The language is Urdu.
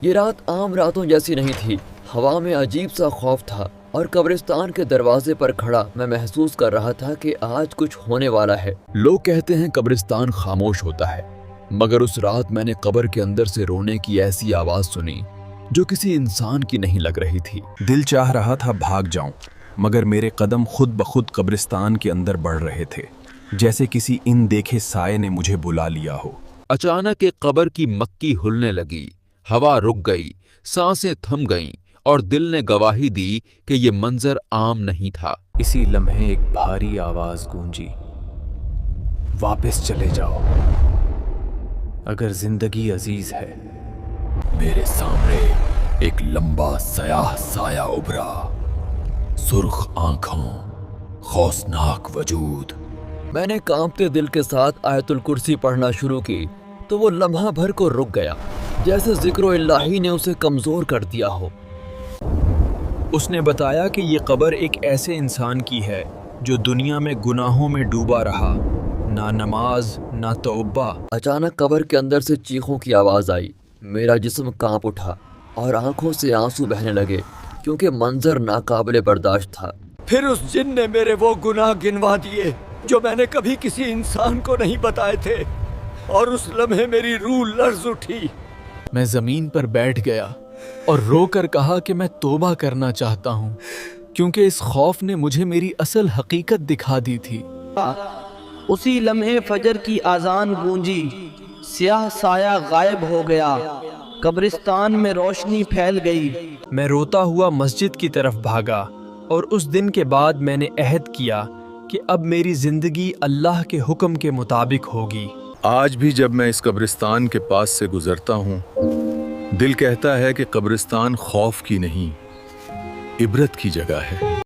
یہ رات عام راتوں جیسی نہیں تھی۔ ہوا میں عجیب سا خوف تھا اور قبرستان کے دروازے پر کھڑا میں محسوس کر رہا تھا کہ آج کچھ ہونے والا ہے۔ لوگ کہتے ہیں قبرستان خاموش ہوتا ہے، مگر اس رات میں نے قبر کے اندر سے رونے کی ایسی آواز سنی جو کسی انسان کی نہیں لگ رہی تھی۔ دل چاہ رہا تھا بھاگ جاؤں، مگر میرے قدم خود بخود قبرستان کے اندر بڑھ رہے تھے، جیسے کسی ان دیکھے سائے نے مجھے بلا لیا ہو۔ اچانک ایک قبر کی مکی ہلنے لگی، ہوا رک گئی، سانسیں تھم گئیں اور دل نے گواہی دی کہ یہ منظر عام نہیں تھا۔ اسی لمحے ایک بھاری آواز گونجی، واپس چلے جاؤ اگر زندگی عزیز ہے۔ میرے سامنے ایک لمبا سیاہ سایہ ابھرا، سرخ آنکھوں، خوفناک وجود۔ میں نے کانپتے دل کے ساتھ آیت الکرسی پڑھنا شروع کی تو وہ لمحہ بھر کو رک گیا، جیسے ذکر الہی نے اسے کمزور کر دیا ہو۔ اس نے بتایا کہ یہ قبر ایک ایسے انسان کی ہے جو دنیا میں گناہوں میں ڈوبا رہا، نہ نماز نہ توبہ۔ اچانک قبر کے اندر سے چیخوں کی آواز آئی، میرا جسم کانپ اٹھا اور آنکھوں سے آنسو بہنے لگے کیونکہ منظر ناقابل برداشت تھا۔ پھر اس جن نے میرے وہ گناہ گنوا دیے جو میں نے کبھی کسی انسان کو نہیں بتائے تھے، اور اس لمحے میری روح لرز اٹھی۔ میں زمین پر بیٹھ گیا اور رو کر کہا کہ میں توبہ کرنا چاہتا ہوں، کیونکہ اس خوف نے مجھے میری اصل حقیقت دکھا دی تھی۔ اسی لمحے فجر کی اذان گونجی، سیاہ سایہ غائب ہو گیا، قبرستان میں روشنی پھیل گئی۔ میں روتا ہوا مسجد کی طرف بھاگا، اور اس دن کے بعد میں نے عہد کیا کہ اب میری زندگی اللہ کے حکم کے مطابق ہوگی۔ آج بھی جب میں اس قبرستان کے پاس سے گزرتا ہوں، دل کہتا ہے کہ قبرستان خوف کی نہیں، عبرت کی جگہ ہے۔